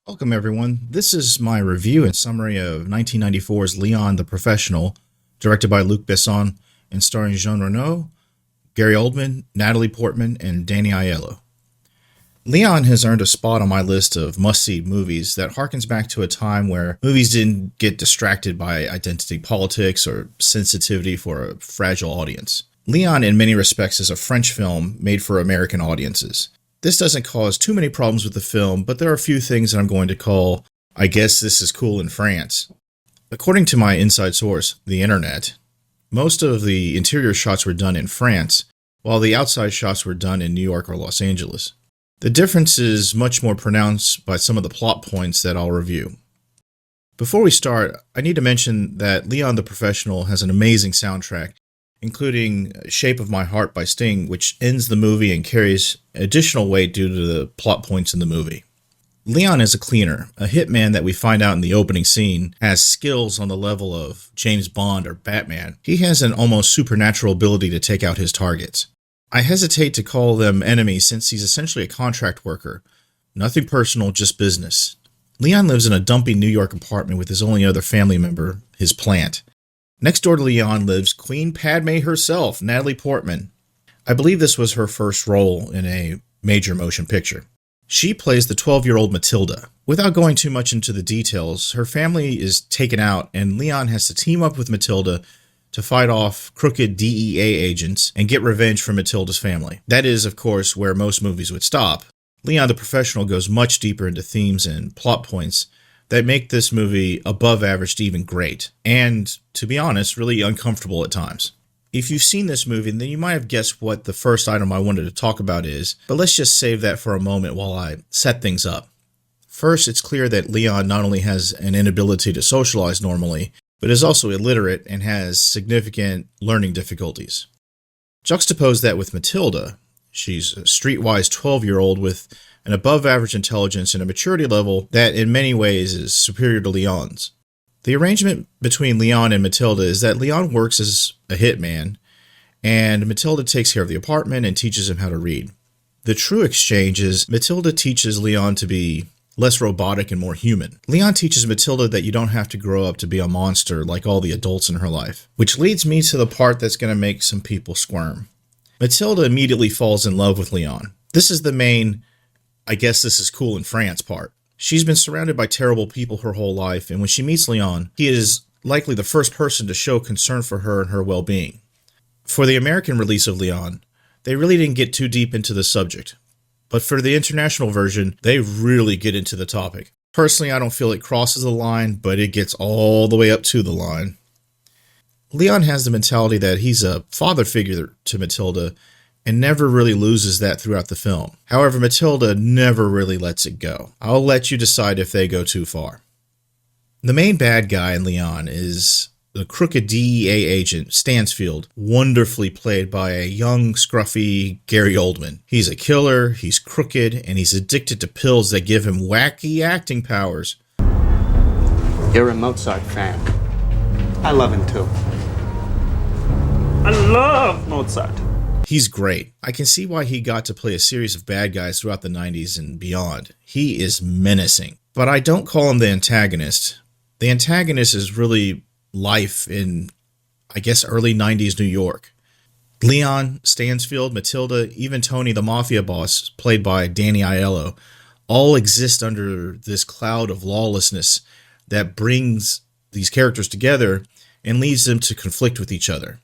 Welcome, everyone. This is my review and summary of 1994's Leon the Professional, directed by Luc Besson and starring Jean Reno, Gary Oldman, Natalie Portman, and Danny Aiello. Leon has earned a spot on my list of must-see movies that harkens back to a time where movies didn't get distracted by identity politics or sensitivity for a fragile audience. Leon, in many respects, is a French film made for American audiences. This doesn't cause too many problems with the film, but there are a few things that I'm going to call, I guess this is cool in France. According to my inside source, the internet, most of the interior shots were done in France, while the outside shots were done in New York or Los Angeles. The difference is much more pronounced by some of the plot points that I'll review. Before we start, I need to mention that Leon the Professional has an amazing soundtrack, including Shape of My Heart by Sting, which ends the movie and carries additional weight due to the plot points in the movie. Leon is a cleaner, a hitman that we find out in the opening scene has skills on the level of James Bond or Batman. He has an almost supernatural ability to take out his targets. I hesitate to call them enemies since he's essentially a contract worker. Nothing personal, just business. Leon lives in a dumpy New York apartment with his only other family member, his plant. Next door to Leon lives Queen Padme herself, Natalie Portman. I believe this was her first role in a major motion picture. She plays the 12-year-old Matilda. Without going too much into the details, her family is taken out and Leon has to team up with Matilda to fight off crooked DEA agents and get revenge for Matilda's family. That is, of course, where most movies would stop. Leon the Professional goes much deeper into themes and plot points that make this movie above average to even great, and, to be honest, really uncomfortable at times. If you've seen this movie, then you might have guessed what the first item I wanted to talk about is, but let's just save that for a moment while I set things up. First, it's clear that Leon not only has an inability to socialize normally, but is also illiterate and has significant learning difficulties. Juxtapose that with Matilda. She's a streetwise 12-year-old with an above-average intelligence and a maturity level that in many ways is superior to Leon's. The arrangement between Leon and Matilda is that Leon works as a hitman, and Matilda takes care of the apartment and teaches him how to read. The true exchange is Matilda teaches Leon to be less robotic and more human. Leon teaches Matilda that you don't have to grow up to be a monster like all the adults in her life, which leads me to the part that's going to make some people squirm. Matilda immediately falls in love with Leon. This is the main I guess this is cool in France part. She's been surrounded by terrible people her whole life, and when she meets Leon, he is likely the first person to show concern for her and her well-being. For the American release of Leon, they really didn't get too deep into the subject, but for the international version, they really get into the topic. Personally, I don't feel it crosses the line, but it gets all the way up to the line. Leon has the mentality that he's a father figure to Matilda, and never really loses that throughout the film. However, Matilda never really lets it go. I'll let you decide if they go too far. The main bad guy in Leon is the crooked DEA agent, Stansfield, wonderfully played by a young, scruffy Gary Oldman. He's a killer, he's crooked, and he's addicted to pills that give him wacky acting powers. You're a Mozart fan. I love him too. I love Mozart. He's great. I can see why he got to play a series of bad guys throughout the 90s and beyond. He is menacing. But I don't call him the antagonist. The antagonist is really life in, I guess, early 90s New York. Leon, Stansfield, Matilda, even Tony the Mafia boss, played by Danny Aiello, all exist under this cloud of lawlessness that brings these characters together and leads them to conflict with each other.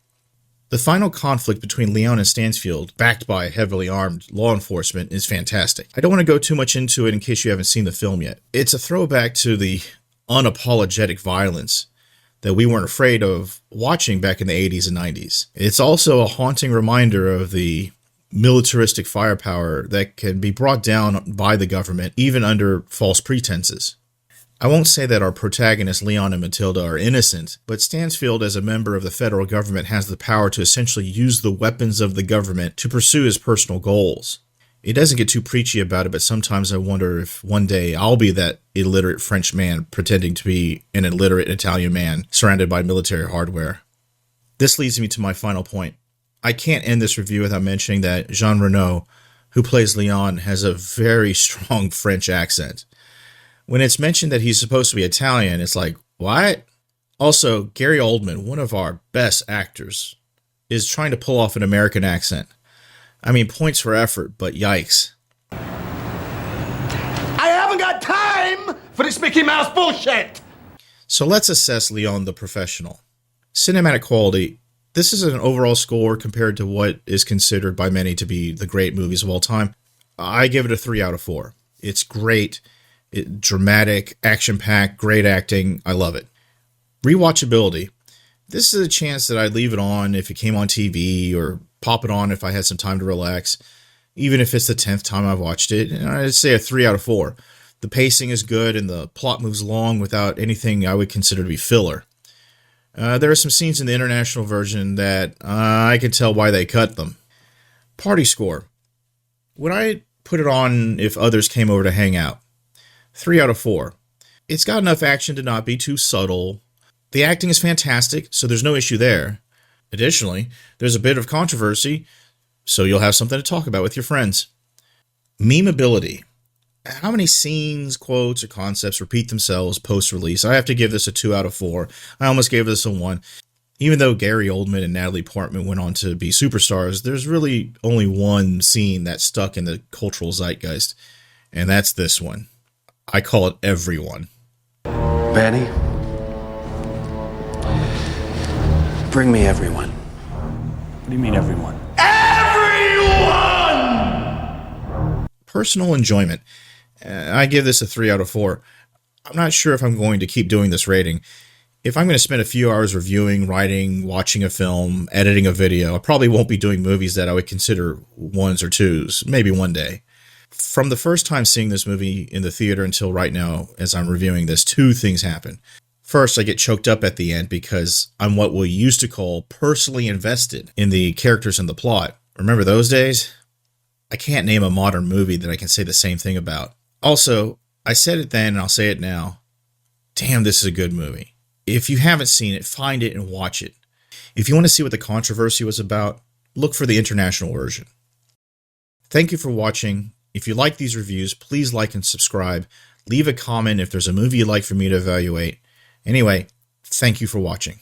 The final conflict between Leon and Stansfield, backed by heavily armed law enforcement, is fantastic. I don't want to go too much into it in case you haven't seen the film yet. It's a throwback to the unapologetic violence that we weren't afraid of watching back in the 80s and 90s. It's also a haunting reminder of the militaristic firepower that can be brought down by the government, even under false pretenses. I won't say that our protagonists, Leon and Matilda, are innocent, but Stansfield, as a member of the federal government, has the power to essentially use the weapons of the government to pursue his personal goals. It doesn't get too preachy about it, but sometimes I wonder if one day I'll be that illiterate French man pretending to be an illiterate Italian man surrounded by military hardware. This leads me to my final point. I can't end this review without mentioning that Jean Reno, who plays Leon, has a very strong French accent. When it's mentioned that he's supposed to be Italian, it's like, what? Also, Gary Oldman, one of our best actors, is trying to pull off an American accent. I mean, points for effort, but yikes. I haven't got time for this Mickey Mouse bullshit! So let's assess Leon the Professional. Cinematic quality. This is an overall score compared to what is considered by many to be the great movies of all time. I give it a 3 out of 4. It's great, dramatic, action-packed, great acting. I love it. Rewatchability. This is a chance that I'd leave it on if it came on TV or pop it on if I had some time to relax. Even if it's the 10th time I've watched it, I'd say a 3 out of 4. The pacing is good and the plot moves along without anything I would consider to be filler. There are some scenes in the international version that I can tell why they cut them. Party score. Would I put it on if others came over to hang out? 3 out of 4. It's got enough action to not be too subtle. The acting is fantastic, so there's no issue there. Additionally, there's a bit of controversy, so you'll have something to talk about with your friends. Memeability. How many scenes, quotes, or concepts repeat themselves post-release? I have to give this a 2 out of 4. I almost gave this a 1. Even though Gary Oldman and Natalie Portman went on to be superstars, there's really only one scene that stuck in the cultural zeitgeist, and that's this one. I call it Everyone. Manny, bring me everyone. What do you mean, everyone? Personal enjoyment. I give this a 3 out of 4. I'm not sure if I'm going to keep doing this rating. If I'm going to spend a few hours reviewing, writing, watching a film, editing a video, I probably won't be doing movies that I would consider 1s or 2s, maybe one day. From the first time seeing this movie in the theater until right now, as I'm reviewing this, 2 things happen. First, I get choked up at the end because I'm what we used to call personally invested in the characters and the plot. Remember those days? I can't name a modern movie that I can say the same thing about. Also, I said it then and I'll say it now. Damn, this is a good movie. If you haven't seen it, find it and watch it. If you want to see what the controversy was about, look for the international version. Thank you for watching. If you like these reviews, please like and subscribe. Leave a comment if there's a movie you'd like for me to evaluate. Anyway, thank you for watching.